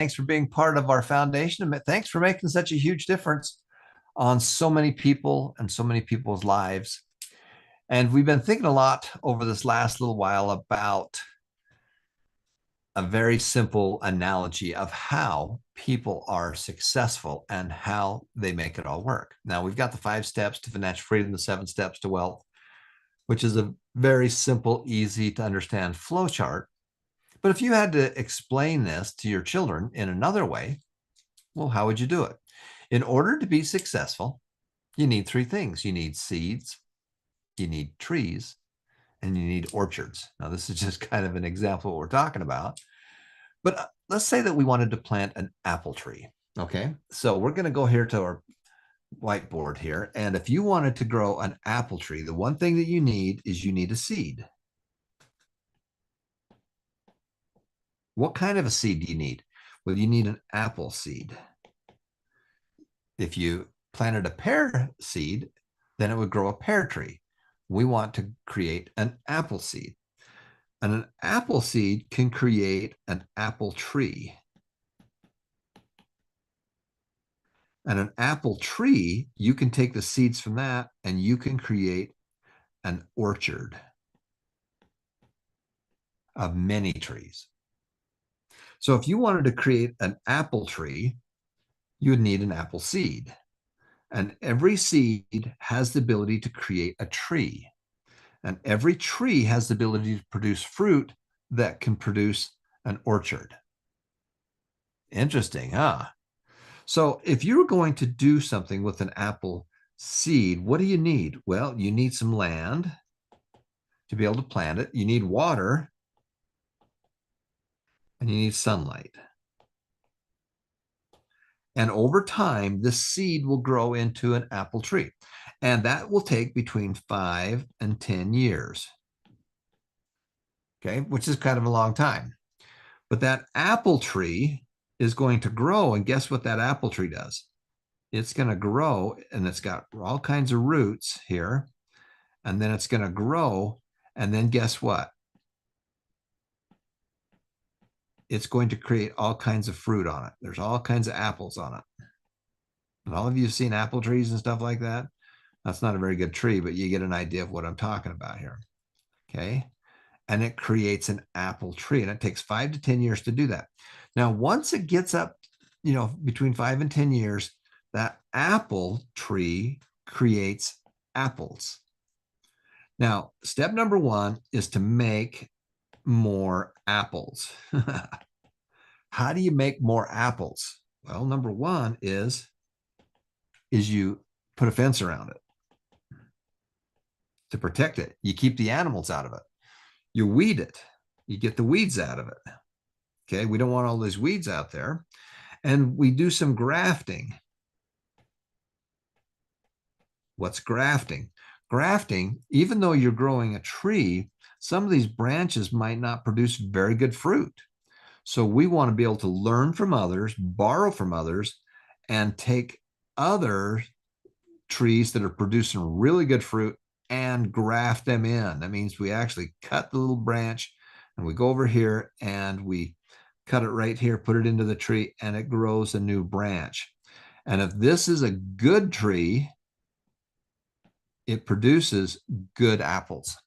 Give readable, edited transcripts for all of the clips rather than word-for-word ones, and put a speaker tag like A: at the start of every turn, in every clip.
A: Thanks for being part of our foundation. And thanks for making such a huge difference on so many people and so many people's lives. And we've been thinking a lot over this last little while about a very simple analogy of how people are successful and how they make it all work. Now, we've got the 5 steps to financial freedom, the 7 steps to wealth, which is a very simple, easy to understand flow chart. But if you had to explain this to your children in another way, well, how would you do it? In order to be successful, you need 3 things. You need seeds, you need trees, and you need orchards. Now, this is just kind of an example of what we're talking about. But let's say that we wanted to plant an apple tree. Okay. So we're going to go here to our whiteboard here. And if you wanted to grow an apple tree, the one thing that you need is you need a seed. What kind of a seed do you need? Well, you need an apple seed. If you planted a pear seed, then it would grow a pear tree. We want to create an apple seed. And an apple seed can create an apple tree. And an apple tree, you can take the seeds from that and you can create an orchard of many trees. So if you wanted to create an apple tree, you would need an apple seed. And every seed has the ability to create a tree. And every tree has the ability to produce fruit that can produce an orchard. Interesting, huh? So if you're going to do something with an apple seed, what do you need? Well, you need some land to be able to plant it. You need water and you need sunlight. And over time, this seed will grow into an apple tree. And that will take between 5 and 10 years. Okay, which is kind of a long time. But that apple tree is going to grow. And guess what that apple tree does? It's going to grow and it's got all kinds of roots here. And then it's going to grow. And then guess what? It's going to create all kinds of fruit on it. There's all kinds of apples on it. And all of you have seen apple trees and stuff like that. That's not a very good tree, but you get an idea of what I'm talking about here. Okay. And it creates an apple tree. And it takes 5 to 10 years to do that. Now, once it gets up, between 5 and 10 years, that apple tree creates apples. Now, step number 1 is to make more apples. How do you make more apples? Well, number 1 is you put a fence around it to protect it. You keep the animals out of it. You weed it. You get the weeds out of it. Okay, we don't want all those weeds out there. And we do some grafting. What's grafting? Grafting, even though you're growing a tree, some of these branches might not produce very good fruit. So we want to be able to learn from others, borrow from others, and take other trees that are producing really good fruit and graft them in. That means we actually cut the little branch and we go over here and we cut it right here, put it into the tree, and it grows a new branch. And if this is a good tree, it produces good apples.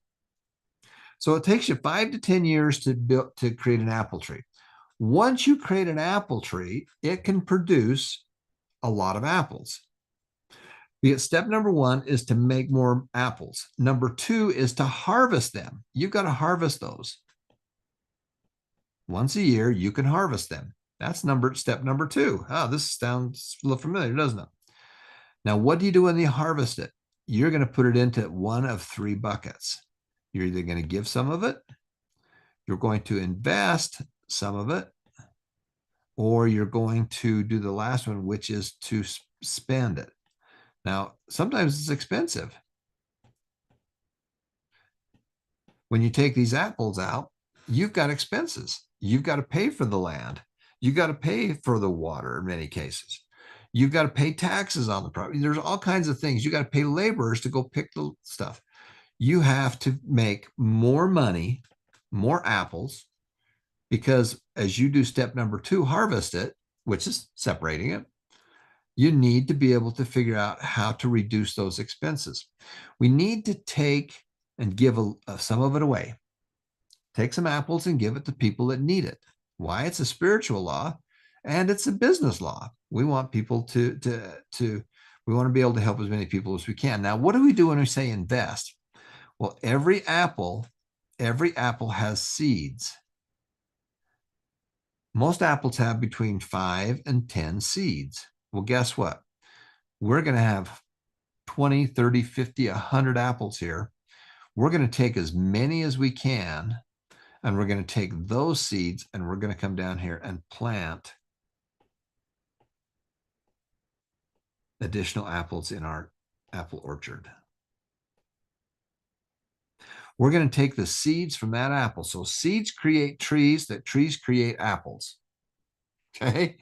A: So it takes you 5 to 10 years to create an apple tree. Once you create an apple tree, it can produce a lot of apples. Step number 1 is to make more apples. Number 2 is to harvest them. You've got to harvest those. Once a year, you can harvest them. That's step number 2. Oh, this sounds a little familiar, doesn't it? Now, what do you do when you harvest it? You're going to put it into one of 3 buckets. You're either going to give some of it, you're going to invest some of it, or you're going to do the last one, which is to spend it. Now, sometimes it's expensive. When you take these apples out, you've got expenses. You've got to pay for the land. You've got to pay for the water in many cases. You've got to pay taxes on the property. There's all kinds of things. You got to pay laborers to go pick the stuff. You have to make more money, more apples, Because as you do step number 2, harvest it, which is separating it, you need to be able to figure out how to reduce those expenses. We need to take and give some of it away. Take some apples and give it to people that need it. Why? It's a spiritual law and it's a business law. We want people we want to be able to help as many people as we can. Now, what do we do when we say invest? Well, every apple has seeds. Most apples have between 5 and 10 seeds. Well, guess what? We're going to have 20, 30, 50, 100 apples here. We're going to take as many as we can, and we're going to take those seeds and we're going to come down here and plant additional apples in our apple orchard. We're going to take the seeds from that apple. So seeds create trees, that trees create apples. Okay?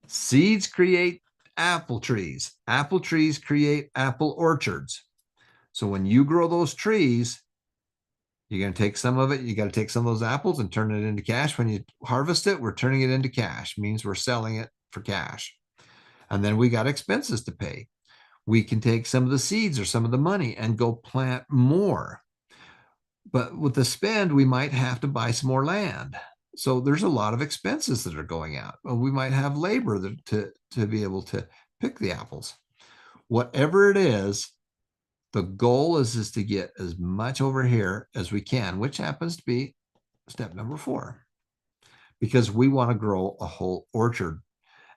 A: Seeds create apple trees. Apple trees create apple orchards. So when you grow those trees, you're going to take some of it. You got to take some of those apples and turn it into cash. When you harvest it, we're turning it into cash. It means we're selling it for cash. And then we got expenses to pay. We can take some of the seeds or some of the money and go plant more. But with the spend, we might have to buy some more land. So there's a lot of expenses that are going out. We might have labor to be able to pick the apples. Whatever it is, the goal is to get as much over here as we can, which happens to be step number 4, because we want to grow a whole orchard.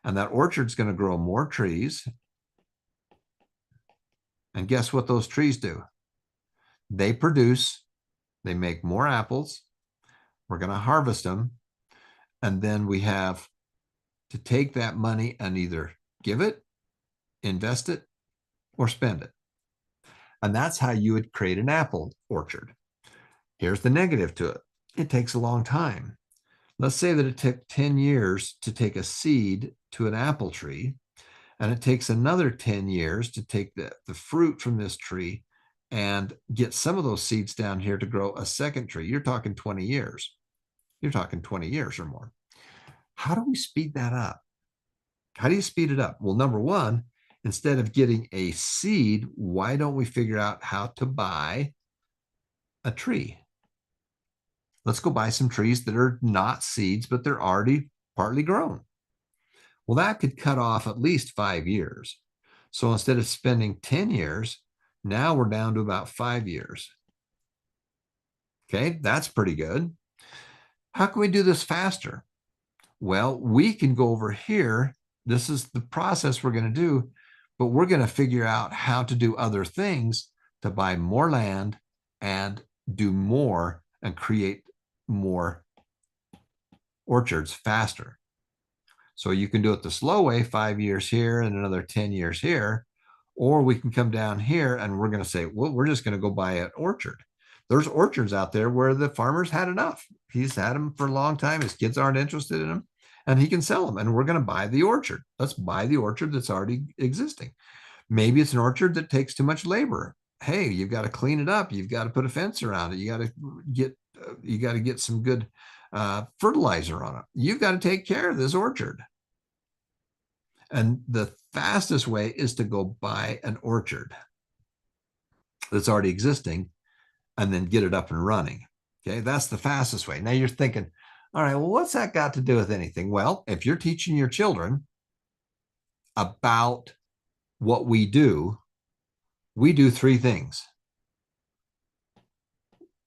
A: And that orchard's going to grow more trees. And guess what those trees do? They produce, they make more apples. We're going to harvest them. And then we have to take that money and either give it, invest it, or spend it. And that's how you would create an apple orchard. Here's the negative to it. It takes a long time. Let's say that it took 10 years to take a seed to an apple tree, and it takes another 10 years to take the fruit from this tree and get some of those seeds down here to grow a second tree. You're talking 20 years. You're talking 20 years or more. How do we speed that up? How do you speed it up? Well, number 1, instead of getting a seed, why don't we figure out how to buy a tree? Let's go buy some trees that are not seeds, but they're already partly grown. Well, that could cut off at least 5 years. So instead of spending 10 years, now we're down to about 5 years. Okay, that's pretty good. How can we do this faster? Well, we can go over here. This is the process we're going to do, but we're going to figure out how to do other things to buy more land and do more and create more orchards faster. So you can do it the slow way, 5 years here and another 10 years here, or we can come down here and we're going to say, well, we're just going to go buy an orchard. There's orchards out there where the farmer's had enough. He's had them for a long time. His kids aren't interested in them, and he can sell them. And we're going to buy the orchard. Let's buy the orchard that's already existing. Maybe it's an orchard that takes too much labor. Hey, you've got to clean it up. You've got to put a fence around it. You got to get some good fertilizer on it. You've got to take care of this orchard. And the fastest way is to go buy an orchard that's already existing and then get it up and running. Okay, that's the fastest way. Now you're thinking, all right, well, what's that got to do with anything? Well, if you're teaching your children about what we do 3 things.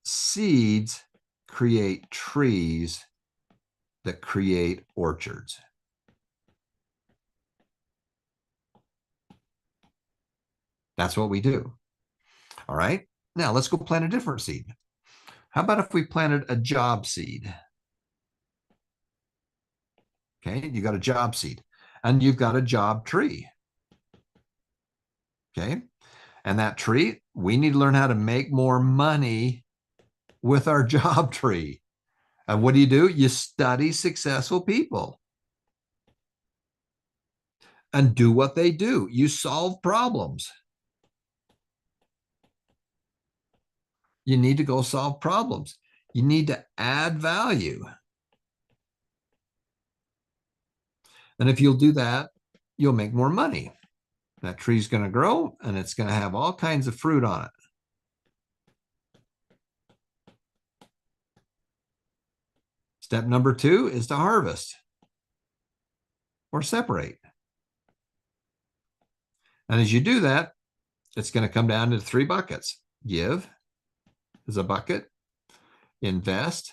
A: Seeds create trees that create orchards. That's what we do. All right. Now let's go plant a different seed. How about if we planted a job seed? Okay, you got a job seed and you've got a job tree. Okay, and that tree, we need to learn how to make more money with our job tree. And what do? You study successful people and do what they do. You solve problems. You need to go solve problems. You need to add value. And if you'll do that, you'll make more money. That tree's going to grow and it's going to have all kinds of fruit on it. Step number 2 is to harvest or separate. And as you do that, it's going to come down to 3 buckets. Give is a bucket, invest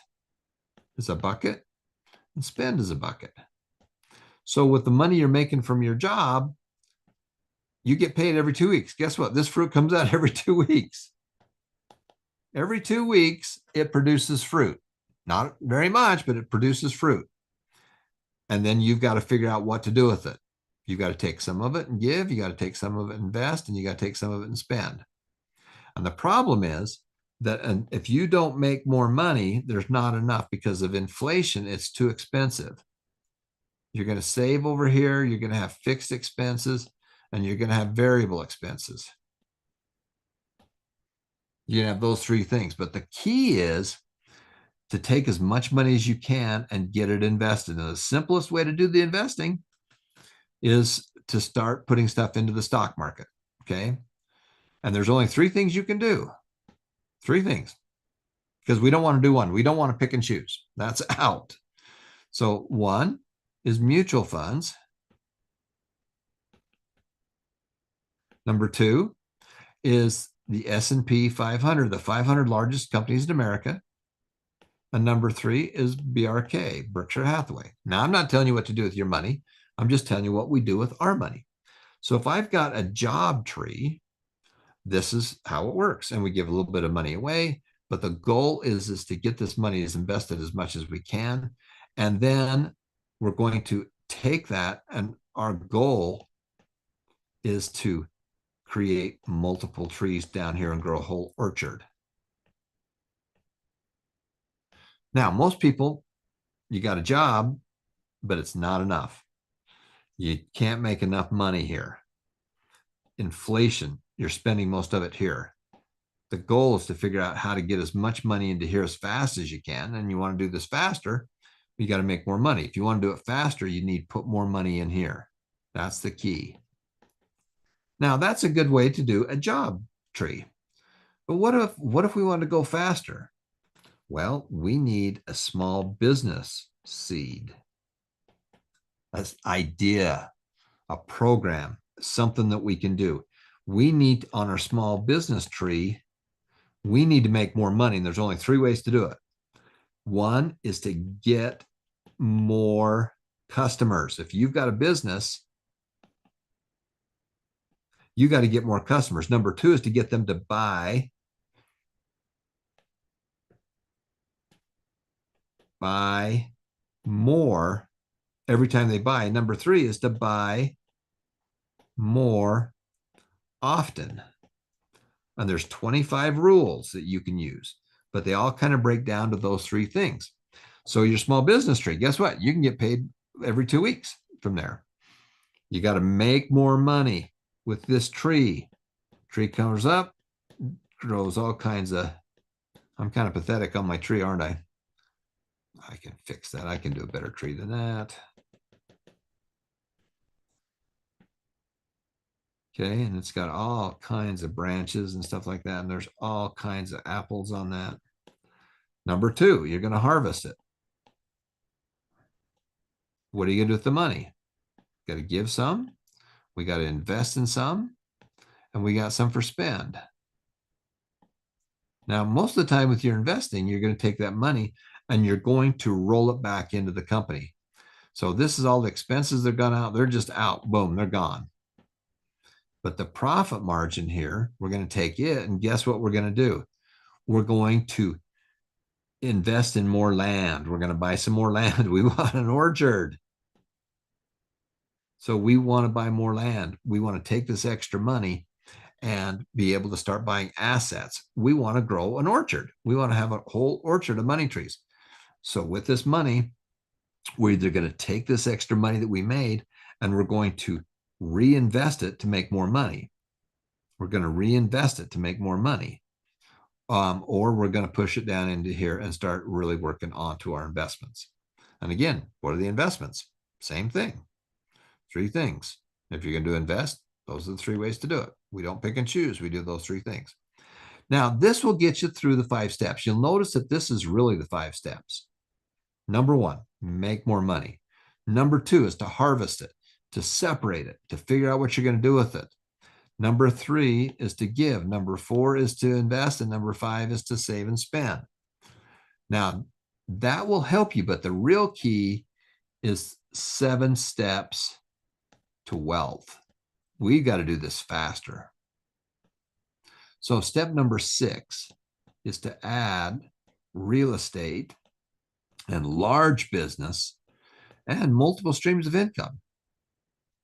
A: is a bucket, and spend is a bucket. So with the money you're making from your job, you get paid every 2 weeks. Guess what? This fruit comes out every 2 weeks. Every 2 weeks, it produces fruit. Not very much, but it produces fruit. And then you've got to figure out what to do with it. You've got to take some of it and give. You got to take some of it and invest, and you got to take some of it and spend. And the problem is that if you don't make more money, there's not enough because of inflation. It's too expensive. You're going to save over here. You're going to have fixed expenses, and you're going to have variable expenses. You have those 3 things. But the key is to take as much money as you can and get it invested. And the simplest way to do the investing is to start putting stuff into the stock market. Okay. And there's only 3 things you can do. 3 things. Because we don't want to do one. We don't want to pick and choose. That's out. So 1 is mutual funds. Number 2 is the S&P 500, the 500 largest companies in America. And number 3 is BRK, Berkshire Hathaway. Now, I'm not telling you what to do with your money. I'm just telling you what we do with our money. So if I've got a job tree, this is how it works. And we give a little bit of money away. But the goal is to get this money as invested as much as we can. And then we're going to take that, and our goal is to create multiple trees down here and grow a whole orchard. Now, most people, you got a job, but it's not enough. You can't make enough money here. Inflation, you're spending most of it here. The goal is to figure out how to get as much money into here as fast as you can. And you want to do this faster, you got to make more money. If you want to do it faster, you need to put more money in here. That's the key. Now, that's a good way to do a job tree. But what if we want to go faster? Well, we need a small business seed, an idea, a program, something that we can do. We need, on our small business tree, we need to make more money. And there's only 3 ways to do it. 1 is to get more customers. If you've got a business, you got to get more customers. Number 2 is to get them to buy more every time they buy. Number 3 is to buy more often. And there's 25 rules that you can use, but they all kind of break down to those 3 things. So your small business tree, guess what? You can get paid every 2 weeks from there. You got to make more money with this tree. Tree comes up, grows all kinds of, I'm kind of pathetic on my tree, aren't I? I can fix that. I can do a better tree than that. Okay, and it's got all kinds of branches and stuff like that. And there's all kinds of apples on that. Number 2, you're going to harvest it. What are you going to do with the money? Got to give some. We got to invest in some. And we got some for spend. Now, most of the time with your investing, you're going to take that money and you're going to roll it back into the company. So this is all the expenses that have gone out. They're just out. Boom, they're gone. But the profit margin here, we're going to take it, and guess what we're going to do? We're going to invest in more land. We're going to buy some more land. We want an orchard. So we want to buy more land. We want to take this extra money and be able to start buying assets. We want to grow an orchard. We want to have a whole orchard of money trees. So with this money, we're either going to take this extra money that we made and we're going to reinvest it to make more money. We're going to reinvest it to make more money. Or we're going to push it down into here and start really working onto our investments. And again, what are the investments? Same thing. Three things. If you're going to invest, those are the three ways to do it. We don't pick and choose. We do those three things. Now, this will get you through the 5 steps. You'll notice that this is really the 5 steps. Number 1, make more money. Number 2 is to harvest it, to separate it, to figure out what you're going to do with it. Number 3 is to give. Number 4 is to invest. And number 5 is to save and spend. Now, that will help you, but the real key is 7 steps to wealth. We've got to do this faster. So step number 6 is to add real estate and large business and multiple streams of income.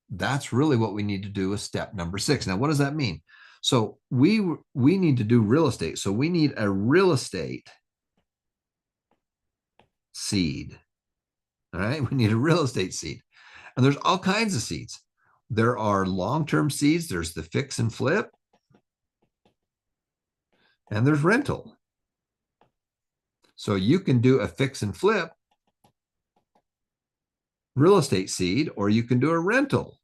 A: That's really what we need to do with step number 6. Now, what does that mean? So we need to do real estate. So we need a real estate seed. All right, we need a real estate seed. And there's all kinds of seeds. There are long-term seeds. There's the fix and flip. And there's rental. So you can do a fix and flip real estate seed, or you can do a rental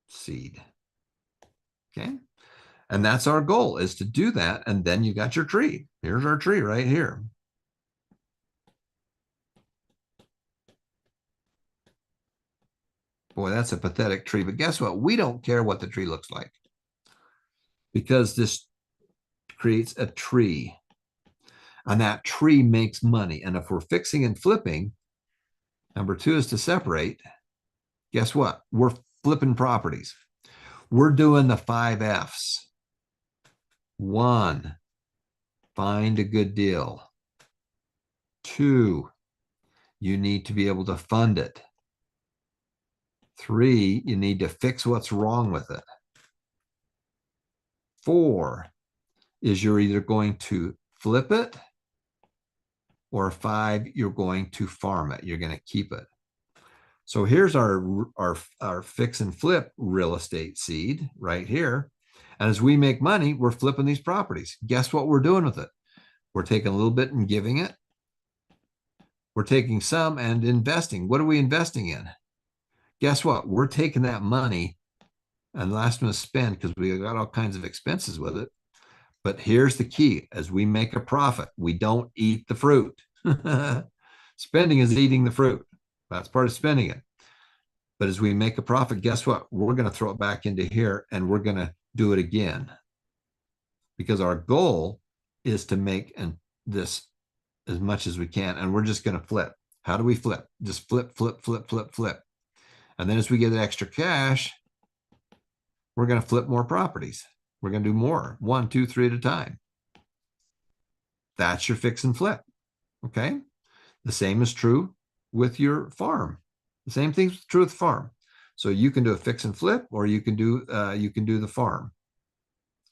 A: seed. Okay. And that's our goal, is to do that. And then you got your tree. Here's our tree right here. Boy, that's a pathetic tree. But guess what? We don't care what the tree looks like, because this creates a tree. And that tree makes money. And if we're fixing and flipping, number 2 is to separate. Guess what? We're flipping properties. We're doing the 5 F's. 1, find a good deal. 2, you need to be able to fund it. 3, you need to fix what's wrong with it. 4 is you're either going to flip it, or 5, you're going to farm it. You're going to keep it. So here's our fix and flip real estate seed right here. And as we make money, we're flipping these properties. Guess what we're doing with it? We're taking a little bit and giving it. We're taking some and investing. What are we investing in? Guess what? We're taking that money, and the last one is spend, because we got all kinds of expenses with it. But here's the key. As we make a profit, we don't eat the fruit. Spending is eating the fruit. That's part of spending it. But as we make a profit, guess what? We're going to throw it back into here, and we're going to do it again. Because our goal is to make this as much as we can. And we're just going to flip. How do we flip? Just flip, flip, flip, flip, flip. And then as we get the extra cash, we're going to flip more properties. We're going to do more, 1, 2, 3 at a time. That's your fix and flip. Okay. The same is true with your farm. The same thing's true with the farm. So you can do a fix and flip, or you can do the farm.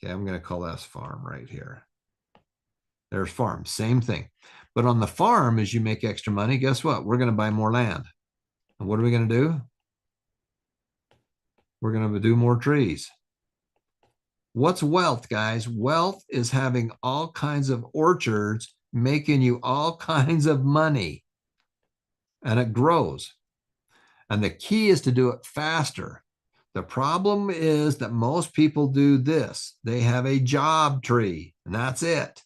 A: Okay, I'm going to call that farm right here. There's farm, same thing. But on the farm, as you make extra money, guess what? We're going to buy more land. And what are we going to do? We're going to do more trees. What's wealth, guys? Wealth is having all kinds of orchards, making you all kinds of money. And it grows. And the key is to do it faster. The problem is that most people do this. They have a job tree, and that's it.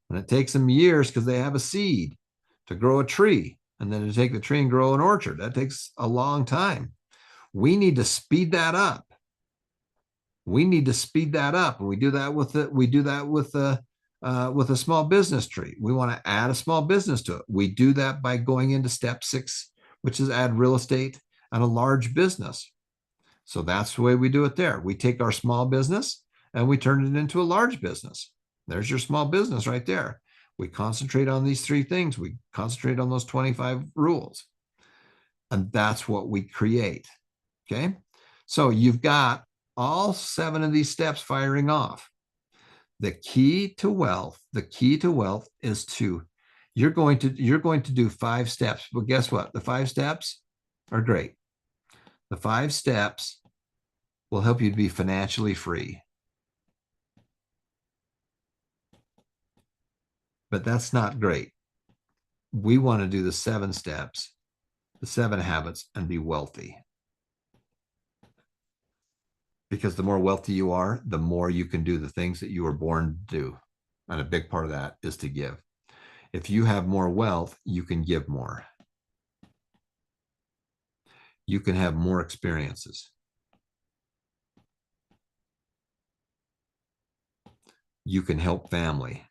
A: And it takes them years because they have a seed to grow a tree, and then to take the tree and grow an orchard. That takes a long time. We need to speed that up. We need to speed that up, and we do that with a small business tree. We want to add a small business to it. We do that by going into step 6, which is add real estate and a large business. So that's the way we do it there. We take our small business and we turn it into a large business. There's your small business right there. We concentrate on these 3 things. We concentrate on those 25 rules. And that's what we create. Okay. So you've got all 7 of these steps firing off. The key to wealth is you're going to do 5 steps. But guess what? The 5 steps are great. The 5 steps will help you to be financially free. But that's not great. We want to do the 7 steps the 7 habits and be wealthy. Because the more wealthy you are, the more you can do the things that you were born to do. And a big part of that is to give. If you have more wealth, you can give more. You can have more experiences. You can help family.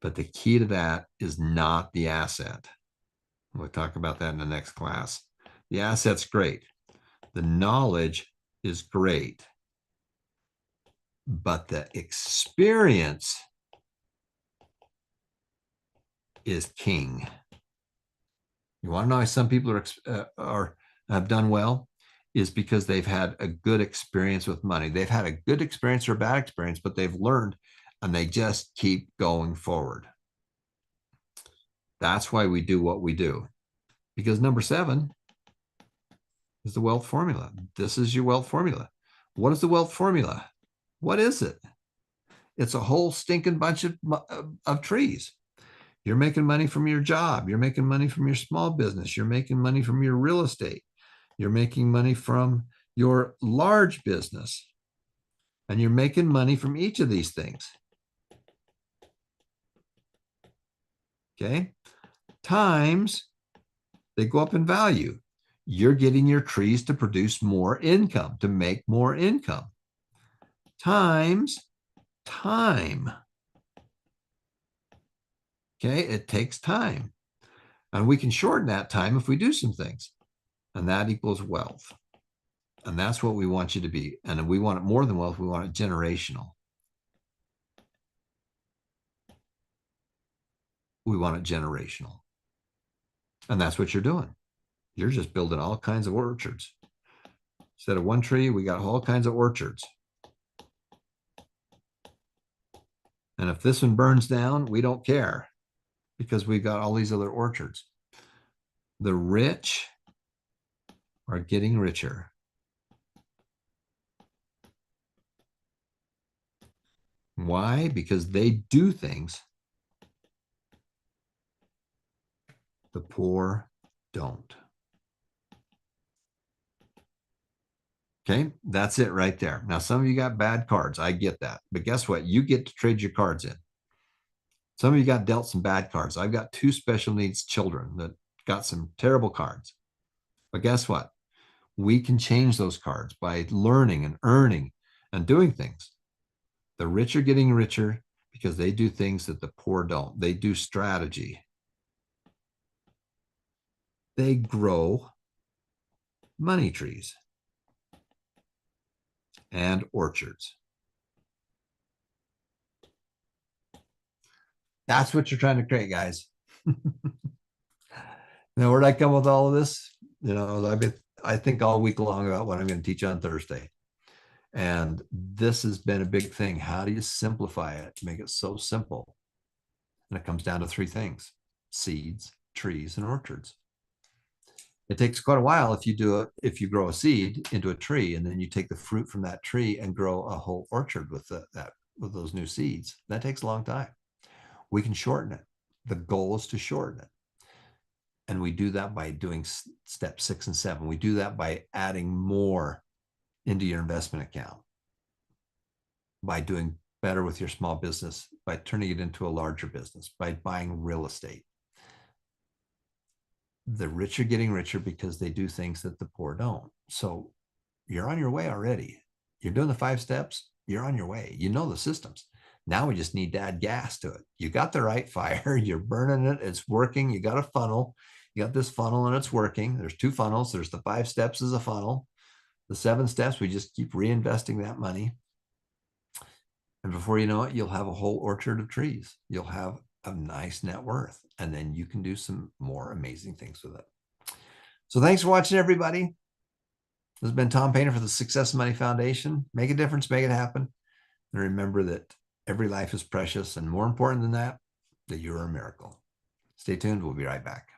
A: But the key to that is not the asset. We'll talk about that in the next class. The asset's great. The knowledge is great. But the experience is king. You want to know why some people have done well? Is because they've had a good experience with money. They've had a good experience or a bad experience, but they've learned and they just keep going forward. That's why we do what we do. Because number 7 is the wealth formula. This is your wealth formula. What is the wealth formula? What is it? It's a whole stinking bunch of trees. You're making money from your job. You're making money from your small business. You're making money from your real estate. You're making money from your large business. And you're making money from each of these things. Okay? Times, they go up in value. You're getting your trees to produce more income, to make more income. Times time. Okay? It takes time. And we can shorten that time if we do some things. And that equals wealth. And that's what we want you to be. And we want it more than wealth. We want it generational. We want it generational. And that's what you're doing. You're just building all kinds of orchards. Instead of one tree, we got all kinds of orchards. And if this one burns down, we don't care because we've got all these other orchards. The rich are getting richer. Why? Because they do things the poor don't. Okay, that's it right there. Now, some of you got bad cards. I get that. But guess what? You get to trade your cards in. Some of you got dealt some bad cards. I've got 2 special needs children that got some terrible cards. But guess what? We can change those cards by learning and earning and doing things. The rich are getting richer because they do things that the poor don't. They do strategy. They grow money trees and orchards. That's what you're trying to create, guys. Now, where'd I come with all of this? You know, I think all week long about what I'm going to teach on Thursday. And this has been a big thing. How do you simplify it? Make it so simple. And it comes down to 3 things: seeds, trees, and orchards. It takes quite a while if you grow a seed into a tree, and then you take the fruit from that tree and grow a whole orchard with with those new seeds. That takes a long time. We can shorten it. The goal is to shorten it. And we do that by doing step 6 and 7. We do that by adding more into your investment account, by doing better with your small business, by turning it into a larger business, by buying real estate. The rich are getting richer because they do things that the poor don't. So you're on your way already. You're doing the 5 steps. You're on your way. You know the systems. Now we just need to add gas to it. You got the right fire. You're burning it. It's working. You got a funnel. You got this funnel and it's working. There's 2 funnels. There's the 5 steps as a funnel. The 7 steps, we just keep reinvesting that money. And before you know it, you'll have a whole orchard of trees. You'll have a nice net worth. And then you can do some more amazing things with it. So thanks for watching, everybody. This has been Tom Painter for the Success Money Foundation. Make a difference, make it happen. And remember that every life is precious. And more important than that, that you're a miracle. Stay tuned. We'll be right back.